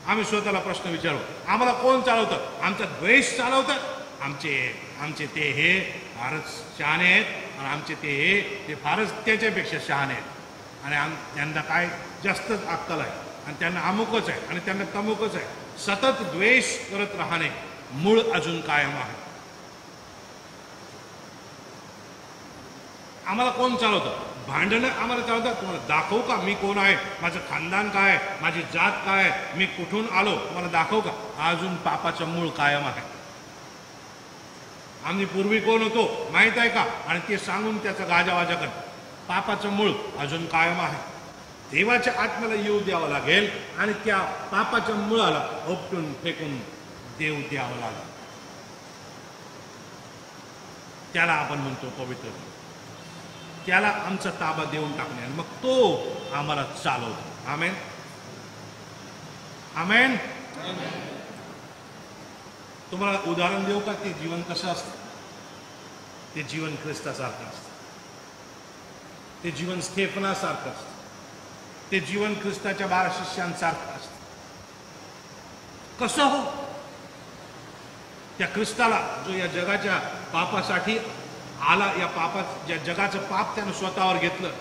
आम्ही स्वतःला प्रश्न विचारू, आम्हाला कोण चालवतं? आमचा द्वेष चालवतं? आमचे ते हे फारच शहाणे आहेत, आणि आमचे ते फारच त्याच्यापेक्षा शहाणे आहेत, आणि त्यांना काय जास्तच अक्कल आहे, आणि त्यांना अमुकच आहे, आणि त्यांना तमुकच आहे. सतत द्वेष करत राहणे मूळ अजून कायम आहे. आम्हाला कोण चालवतं? भांडणं आम्हाला चालवतात. तुम्हाला दाखवू का मी कोण आहे, माझं खानदान काय आहे, माझी जात काय आहे, मी कुठून आलो, तुम्हाला दाखवू का? अजून पापाचं मूळ कायम आहे. आम्ही पूर्वी कोण होतो माहित आहे का, आणि ते सांगून त्याचा गाजावाजा करतो. पापाचं मूळ अजून कायम आहे. देवाच्या आत्म्याला येऊ द्यावं लागेल, आणि त्या पापाच्या मुळाला उपटून फेकून देव द्यावं लागेल. त्याला आपण म्हणतो पवित्र. त्याला आमचा ताबा देऊन टाकणे, आणि मग तो आम्हाला चालवतो. आमेन. आमेन. तुम्हाला उदाहरण देऊ का ते जीवन कसं असतं? ते जीवन ख्रिस्तासारखं असतं. ते जीवन स्तेफनासारखं असतं. ते जीवन ख्रिस्ताच्या 12 शिष्यांसारखं असतं. कसं हो? त्या ख्रिस्ताला जो या जगाच्या पापासाठी आला, या जगाचं पाप त्यानं स्वतःवर घेतलं,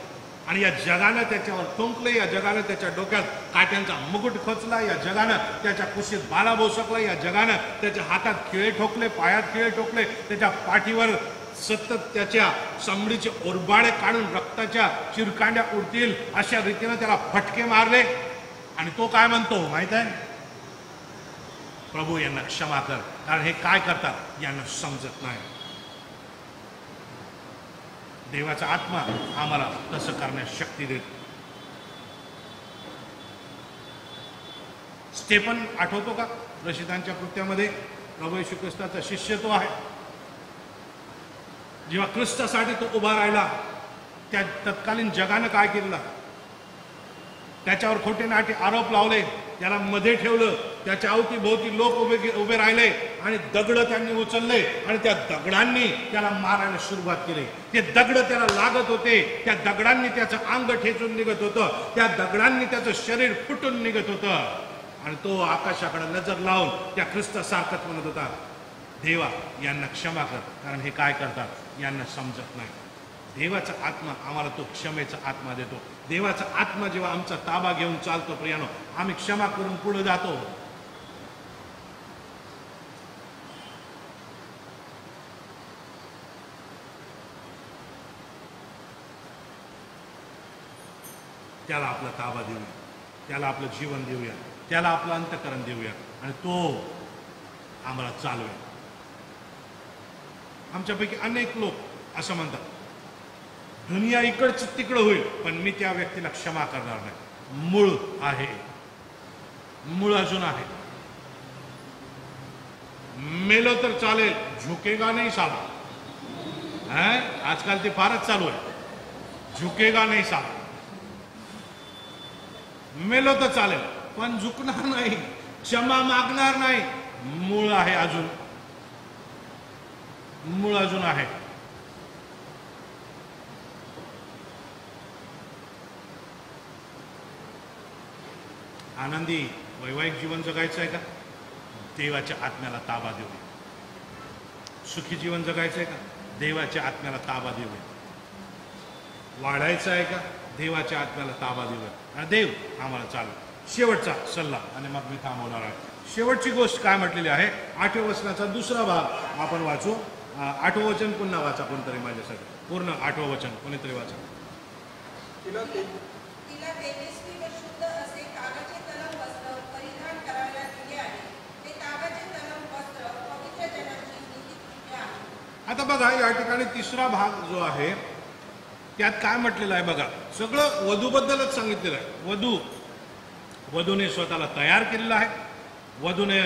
आणि या जगानं त्याच्यावर टोंकलं, या जगानं त्याच्या डोक्यात काट्यांचा मुकुट खोचला, या जगानं त्याच्या कुशीत बाला बोसकला, या जगानं त्याच्या हातात खिळे ठोकले, पायात खिळे ठोकले, त्याच्या पाठीवर सतत त्याच्या चमडीचे ओरबाडे काढून रक्ताच्या चिरकांड्या उडतील अशा रीतीनं त्याला फटके मारले. आणि तो काय म्हणतो माहित आहे? प्रभू यांना क्षमा कर, कारण हे काय करतात यांना समजत नाही. देवाचा आत्मा आम्हाला तसं करण्यास शक्ती देतो. स्टेफन आठवतो का? प्रसिद्धांच्या कृत्यामध्ये प्रभू येशू ख्रिस्ताचा शिष्य तो आहे. जेव्हा ख्रिस्तासाठी तो उभा राहिला, त्या तत्कालीन जगानं काय केलं? त्याच्यावर खोटे नाटे आरोप लावले, त्याला मध्ये ठेवलं, त्याच्या अवतीभोवती लोक उभे राहिले, आणि दगड त्यांनी उचलले, आणि त्या दगडांनी त्याला मारायला सुरुवात केली. ते दगड त्याला लागत होते, त्या दगडांनी त्याचं अंग ठेचून निघत होतं, त्या दगडांनी त्याचं शरीर फुटून निघत होतं. आणि तो आकाशाकडे नजर लावून त्या ख्रिस्तासारखंच म्हणत होता, देवा यांना क्षमा कर, कारण हे काय करतात यांना समजत नाही. देवाचा आत्मा आम्हाला तो क्षमेचा आत्मा देतो. देवाचा आत्मा जेव्हा आमचा ताबा घेऊन चालतो प्रियानो, आम्ही क्षमा करून पुढे जातो. त्याला आपला ताबा देऊया, त्याला आपलं जीवन देऊया, त्याला आपलं अंतःकरण देऊया आणि तो आम्हाला चालवेल. आमच्यापैकी अनेक लोक असं म्हणतात, दुनिया इकडचं तिकडं होईल पण मी त्या व्यक्तीला क्षमा करणार नाही. मूळ आहे, मूळ अजून आहे. मेलो तर चालेल, झुकेगा नाही साला. आजकाल ते फारच चालू आहे, झुकेगा नाही साला. मेलो तर चालेल पण झुकणार नाही, क्षमा मागणार नाही. मूळ आहे अजून, मूळ अजून आहे. आनंदी वैवाहिक जीवन जगायचं आहे का? देवाच्या आत्म्याला ताबा देऊया. सुखी जीवन जगायचं आहे का? देवाच्या आत्म्याला ताबा देऊया. वाढायचं आहे का? देवाच्या आत्म्याला ताबा देऊया आणि देव आम्हाला चालू. शेवटचा सल्ला आणि मग मी थांबवणार आहे. शेवटची गोष्ट काय म्हटलेली आहे? 8व्या वचनाचा दुसरा भाग आपण वाचू. 8वं वचन पुन्हा वाचा कोणतरी माझ्यासाठी. पूर्ण 8वं वचन कोणीतरी वाचा. तिला तेजस्वी व शुद्ध असे तागाचे तलम वस्त्र परिधान करायला दिले आहे. ते तागाचे तलम वस्त्र पवित्र जनाची नीतिकृत्य आहे. आता बघा या ठिकाणी तिसरा भाग जो आहे त्यात काय म्हटलेलं आहे बघा. सगळं वधूबद्दलच सांगितलेलं आहे. वधूने स्वतःला तयार केलेलं आहे, वधूने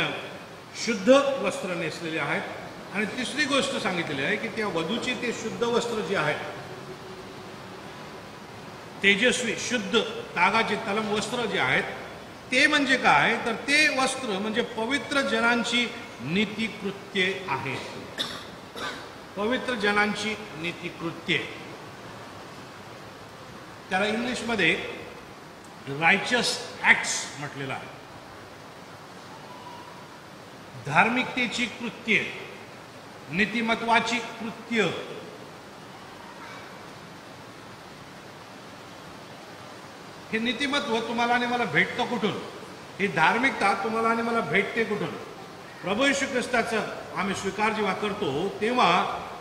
शुद्ध वस्त्र नेसलेले आहेत आणि तिसरी गोष्ट सांगितलेली आहे की त्या वधूची ते शुद्ध वस्त्र जे आहे, तेजस्वी शुद्ध तागाचे तलम वस्त्र जे आहेत ते म्हणजे काय, तर ते वस्त्र म्हणजे पवित्र जनांची नीतिकृत्ये आहेत. पवित्र जनांची नीतिकृत्ये, त्याला इंग्लिशमध्ये रायचस ऍक्ट्स म्हटलेलं आहे. धार्मिकतेची कृत्ये, नीतिमत्वाची कृत्य. हे नीतिमत्व तुम्हाला आणि मला भेटतं कुठून? ही धार्मिकता तुम्हाला आणि मला भेटते कुठून? प्रभू येशू ख्रिस्ताचं आम्ही स्वीकार जेव्हा करतो तेव्हा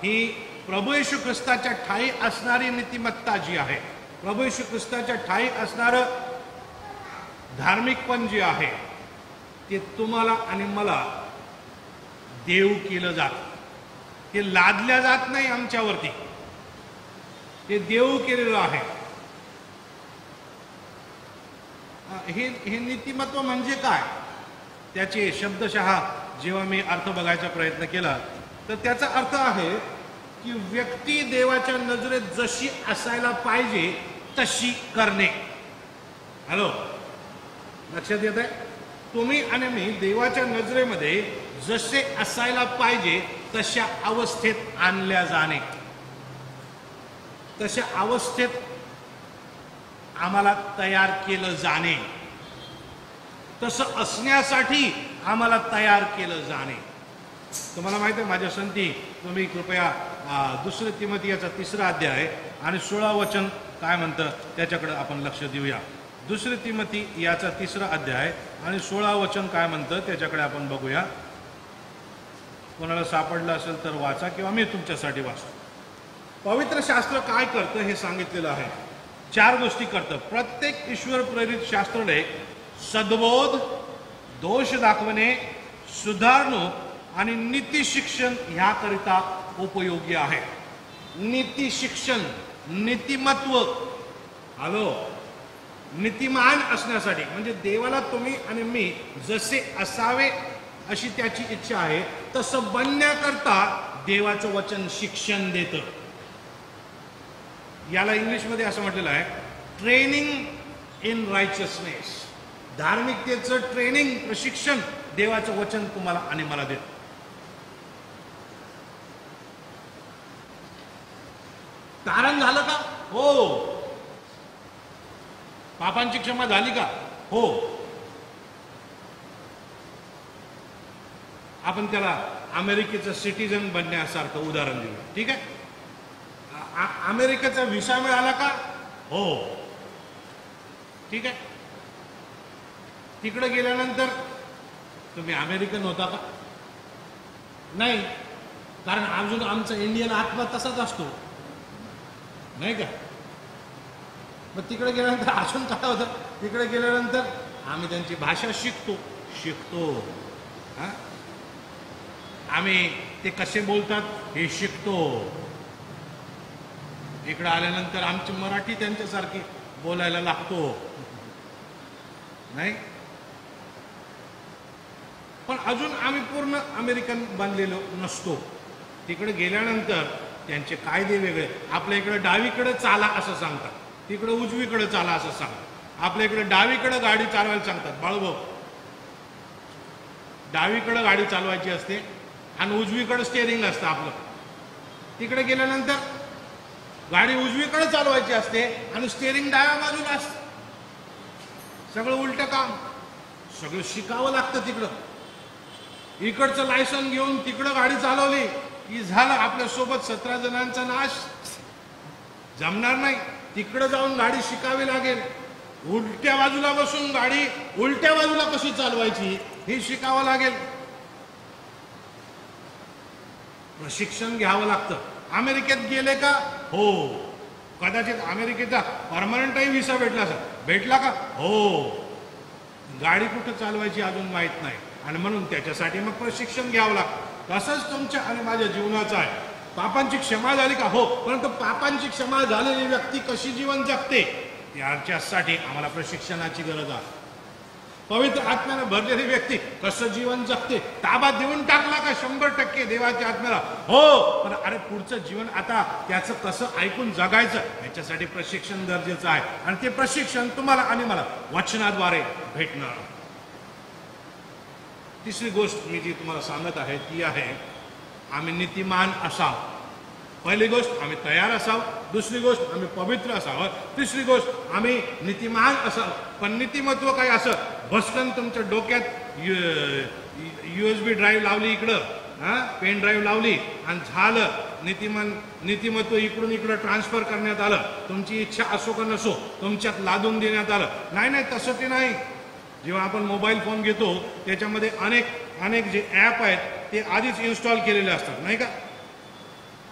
ही प्रभू येशू ख्रिस्ताच्या ठायी असणारी नीतिमत्ता जी आहे, प्रभू येशू ख्रिस्ताच्या ठायी असणारं धार्मिकपण जे आहे ते तुम्हाला आणि मला देव केलं जातं. ते लादल्या जात नाही आमच्यावरती, ते देव केलेलं आहे. हे नीतिमत्व म्हणजे काय? त्याचे शब्दशः जेव्हा मी अर्थ बघायचा प्रयत्न केला तर त्याचा अर्थ आहे की व्यक्ती देवाच्या नजरेत जशी असायला पाहिजे तशी करणे. हॅलो, लक्षात येत आहे? तुम्ही आणि मी देवाच्या नजरेमध्ये जसे असायला पाहिजे तशा अवस्थेत आणल्या जाणे, तशा अवस्थेत आम्हाला तयार केलं जाणे, तसं असण्यासाठी आम्हाला तयार केलं जाणे. तुम्हाला माहिती आहे माझ्या संती, तुम्ही कृपया 2 तिमोथेयाचा 3रा अध्याय आणि 16 वचन काय म्हणतं त्याच्याकडे आपण लक्ष देऊया. 2 तिमोथी याचा 3रा अध्याय आणि 16 वचन काय म्हणतं त्याच्याकडे आपण बघूया. कोणाला सापडलं असेल तर वाचा किंवा मी तुमच्यासाठी वाचतो. पवित्र शास्त्र काय करतं हे सांगितलेलं आहे. 4 गोष्टी करतं. प्रत्येक ईश्वर प्रेरित शास्त्रने सद्बोध, दोष दाखवणे, सुधारणूक आणि नीती शिक्षण ह्याकरिता उपयोगी आहे. नीती शिक्षण, नीतिमत्व, हॅलो, नीतिमान असण्यासाठी म्हणजे देवाला तुम्ही आणि मी जसे असावे अशी त्याची इच्छा आहे तसं बनण्याकरता देवाचं वचन शिक्षण देतं. याला इंग्लिशमध्ये असं म्हटलेलं आहे ट्रेनिंग इन रायचसनेस. धार्मिकतेचं ट्रेनिंग, प्रशिक्षण देवाचं वचन तुम्हाला आणि मला देतं. तारण झालं का? हो. पापांची क्षमा झाली का? हो. आपण त्याला अमेरिकेचं सिटीजन बनण्यासारखं उदाहरण दिलं. ठीक आहे. अमेरिकेचा व्हिसा मिळाला का? हो. ठीक आहे. तिकडे गेल्यानंतर तुम्ही अमेरिकन होता का? नाही, कारण अजून आमचा इंडियन आत्मा तसाच असतो, नाही का? मग तिकडे गेल्यानंतर अजून काय होतं? तिकडे गेल्यानंतर आम्ही त्यांची भाषा शिकतो. हां, आम्ही ते कसे बोलतात हे शिकतो. इकडे आल्यानंतर आमची मराठी त्यांच्यासारखी बोलायला लागतो, नाही? पण अजून आम्ही पूर्ण अमेरिकन बनलेलो नसतो. तिकडे गेल्यानंतर त्यांचे कायदे वेगळे. आपल्या इकडे डावीकडे चाला असं सांगतात, तिकडे उजवीकडे चाला असं सांगतात. आपल्या इकडे डावीकडे गाडी चालवायला सांगतात. बाळूभाऊ, डावीकडे गाडी चालवायची असते आणि उजवीकडे स्टेअरिंग असतं आपलं. तिकडे गेल्यानंतर गाडी उजवीकडे चालवायची असते आणि स्टेअरिंग डाव्या बाजूला असतं. सगळं उलटं काम, सगळं शिकावं लागतं तिकडं. इकडचं लायसन घेऊन तिकडं गाडी चालवली की झालं, आपल्यासोबत 17 जणांचा नाश. जमणार नाही. तिकडं जाऊन गाडी शिकावी लागेल. उलट्या बाजूला बसून गाडी उलट्या बाजूला कशी चालवायची हे शिकावं लागेल. प्रशिक्षण घ्यावं लागतं. अमेरिकेत गेले का? हो. कदाचित अमेरिकेचा परमनंटही व्हिसा भेटला का? हो. गाडी कुठं चालवायची अजून माहीत नाही आणि म्हणून त्याच्यासाठी मग प्रशिक्षण घ्यावं लागतं. तसंच तुमच्या आणि माझ्या जीवनाचं आहे. पापांची क्षमा झाली का? हो. परंतु पापांची क्षमा झालेली व्यक्ती कशी जीवन जगते याच्यासाठी आम्हाला प्रशिक्षणाची गरज आहे. पवित्र आत्म्याने भरलेली व्यक्ती कसं जीवन जगते, ताबा देऊन टाकला का 100% देवाच्या आत्म्याला? हो. पण अरे पुढचं जीवन आता त्याचं कसं ऐकून जगायचं याच्यासाठी प्रशिक्षण गरजेचं आहे आणि ते प्रशिक्षण तुम्हाला आणि मला वचनाद्वारे भेटणार. तिसरी गोष्ट मी जी तुम्हाला सांगत आहे ती आहे आम्ही नीतिमान असावं. पहिली गोष्ट आम्ही तयार असावं. दुसरी गोष्ट आम्ही पवित्र असावं. तिसरी गोष्ट आम्ही नीतिमान असावं. पण नीतिमत्व काय? असं बसकन तुमच्या डोक्यात USB ड्राईव्ह लावली, इकडं पेन ड्राईव्ह लावली आणि झालं. नीतिमत्व इकडून इकडं ट्रान्सफर करण्यात आलं. तुमची इच्छा असो का नसो तुमच्यात लादून देण्यात आलं. नाही, तसं ते नाही. जेव्हा आपण मोबाईल फोन घेतो त्याच्यामध्ये अनेक जे ॲप आहेत ते आधीच इन्स्टॉल केलेले असतात, नाही का?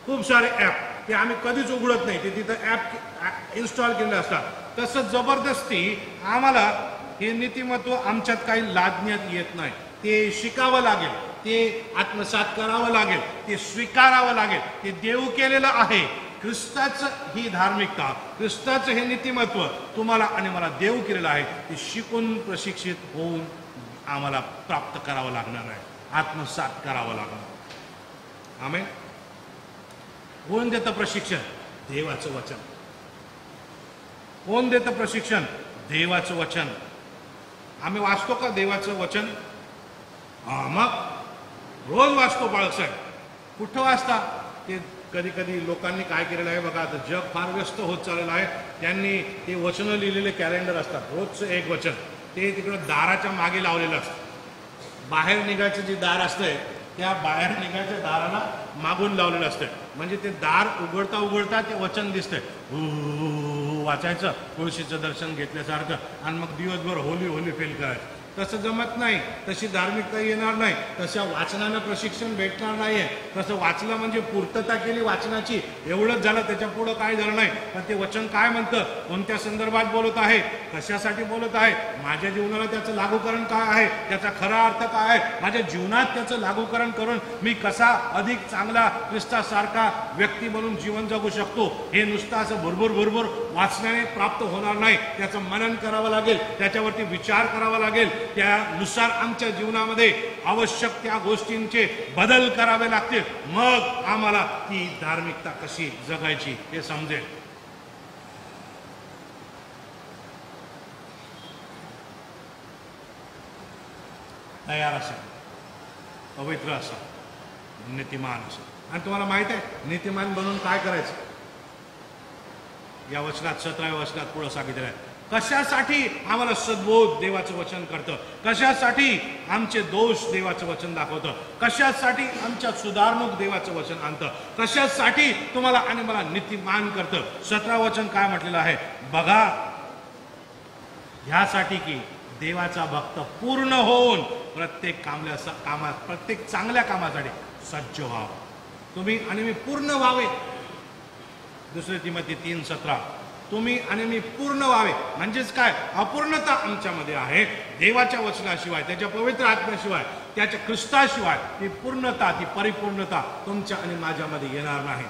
खूप सारे ॲप ते आम्ही कधीच उघडत नाही, ते तिथं ॲप इन्स्टॉल केलेले असतात. तसं जबरदस्ती आम्हाला हे नीतिमत्व आमच्यात काही लादण्यात येत नाही. ते शिकावं लागेल, ते आत्मसात करावं लागेल, ते स्वीकारावं लागेल. ते देव केलेलं आहे. ख्रिस्ताचं ही धार्मिकता, ख्रिस्ताचं हे नीतिमत्व तुम्हाला आणि मला देव केलेलं आहे. ते शिकून प्रशिक्षित होऊन आम्हाला प्राप्त करावं लागणार आहे, आत्मसात करावं लागणार. आमेन. कोण देतं प्रशिक्षण? देवाचं वचन. कोण देतं प्रशिक्षण? देवाचं वचन. आम्ही वाचतो का देवाचं वचन? मग रोज वाचतो बाळकसाहेब. कुठं वाचता? ते कधी कधी लोकांनी काय केलेलं आहे बघा, आता जग फार व्यस्त होत चाललेलं आहे. त्यांनी ते वचनं लिहिलेले कॅलेंडर असतात, रोजचं एक वचन ते तिकडं दाराच्या मागे लावलेलं असतं. बाहेर निघायचं जे दार असतंय त्या बाहेर निघायच्या दाराला मागून लावलेलं असतंय. म्हणजे ते दार उघडता ते वचन दिसतंय. वाचायचं, तुळशीचं दर्शन घेतल्यासारखं आणि मग दिवसभर होली फेल करायचं. तसं जमत नाही. तशी धार्मिकता येणार नाही. तशा वाचनानं प्रशिक्षण भेटणार नाहीये. तसं वाचलं म्हणजे पूर्तता केली वाचनाची, एवढंच झालं, त्याच्या पुढं काय झालं नाही. पण ते वचन काय म्हणतं, कोणत्या संदर्भात बोलत आहे, कशासाठी बोलत आहे, माझ्या जीवनाला त्याचं लागूकरण काय आहे, त्याचा खरा अर्थ काय आहे, माझ्या जीवनात त्याचं लागूकरण करून मी कसा अधिक चांगला ख्रिस्तासारखा व्यक्ती बनून जीवन जगू शकतो. हे नुसतं असं भरभूर वाचण्याने प्राप्त होणार नाही. त्याचं मनन करावं लागेल, त्याच्यावरती विचार करावा लागेल. त्यानुसार आमच्या जीवनामध्ये आवश्यक त्या गोष्टींचे बदल करावे लागतील. मग आम्हाला ती धार्मिकता कशी जगायची हे समजेल. तयार असेल, पवित्र असाल, नीतिमान असेल. आणि तुम्हाला माहित आहे नीतिमान बनून काय करायचं? या वचनात 17व्या वचनात पुढे सांगितलं आहे, कशासाठी आम्हाला सद्बोध देवाचं वचन करतं, कशासाठी आमचे दोष देवाचं वचन दाखवतं, कशासाठी आमच्या सुधारणूक देवाचं वचन आणतं, कशासाठी तुम्हाला आणि मला नीतिमान करतं. 17 वचन काय म्हटलेलं आहे बघा, ह्यासाठी की देवाचा भक्त पूर्ण होऊन प्रत्येक प्रत्येक चांगल्या कामासाठी सज्ज व्हावं. तुम्ही आणि मी पूर्ण व्हावे. 2 तिमोथी 3:17 तुम्ही आणि मी पूर्ण व्हावे. म्हणजेच काय, अपूर्णता आमच्यामध्ये आहे. देवाच्या वचनाशिवाय, त्याच्या पवित्र आत्म्याशिवाय, त्याच्या ख्रिस्ताशिवाय ती पूर्णता, ती परिपूर्णता तुमच्या आणि माझ्यामध्ये येणार नाही.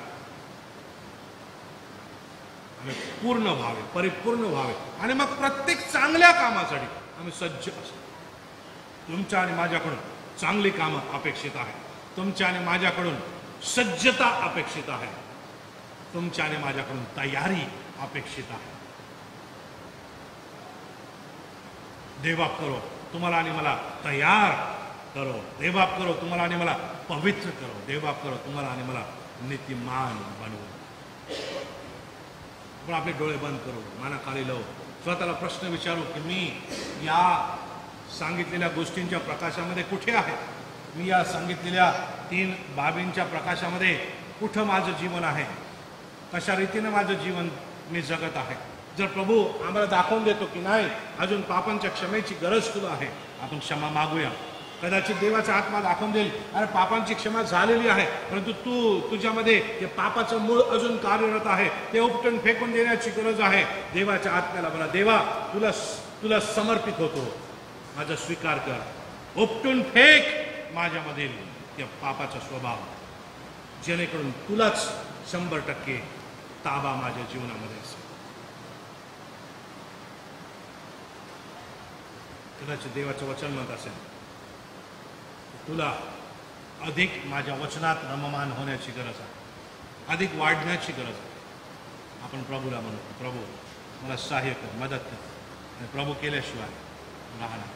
आम्ही पूर्ण व्हावे, परिपूर्ण व्हावे आणि मग प्रत्येक चांगल्या कामासाठी आम्ही सज्ज असतो. तुमच्या आणि माझ्याकडून चांगली कामं अपेक्षित आहे. तुमच्या आणि माझ्याकडून सज्जता अपेक्षित आहे. तुमच्या आणि माझ्याकडून तयारी अपेक्षित आहे. देवबाप करो तुम्हाला आणि मला तयार करो. देवबाप करो तुम्हाला आणि मला पवित्र करो. देवबाप करो तुम्हाला आणि मला नीतिमान बनवो. आपण आपले डोळे बंद करू, माना खाली लावू, स्वतःला प्रश्न विचारू की मी या सांगितलेल्या गोष्टींच्या प्रकाशामध्ये कुठे आहे. मी या सांगितलेल्या 3 बाबींच्या प्रकाशामध्ये कुठं माझं जीवन आहे, कशा रीतीनं माझं जीवन मी जगत आहे. जर प्रभू आम्हाला दाखवून देतो की नाही, अजून पापांच्या क्षमेची गरज तुला आहे, आपण क्षमा मागूया. कदाचित देवाचा आत्मा दाखवून देईल अरे पापांची क्षमा झालेली आहे, परंतु तुझ्यामध्ये ते पापाचं मूळ अजून कार्यरत आहे, ते उपटून फेकून देण्याची गरज आहे. देवाच्या आत्म्याला म्हणा, देवा तुला समर्पित होतो, माझा स्वीकार कर, उपटून फेक माझ्यामधील त्या पापाचा स्वभाव, जेणेकरून तुलाच 100% ताबा माझ्या जीवनामध्ये असेल. कदाचित देवाचं वचन म्हणत असेल तुला अधिक माझ्या वचनात रममान होण्याची गरज आहे, अधिक वाढण्याची गरज आहे. आपण प्रभूला म्हणतो, प्रभू मला सहाय्य कर, मदत कर. आणि प्रभू केल्याशिवाय राहणार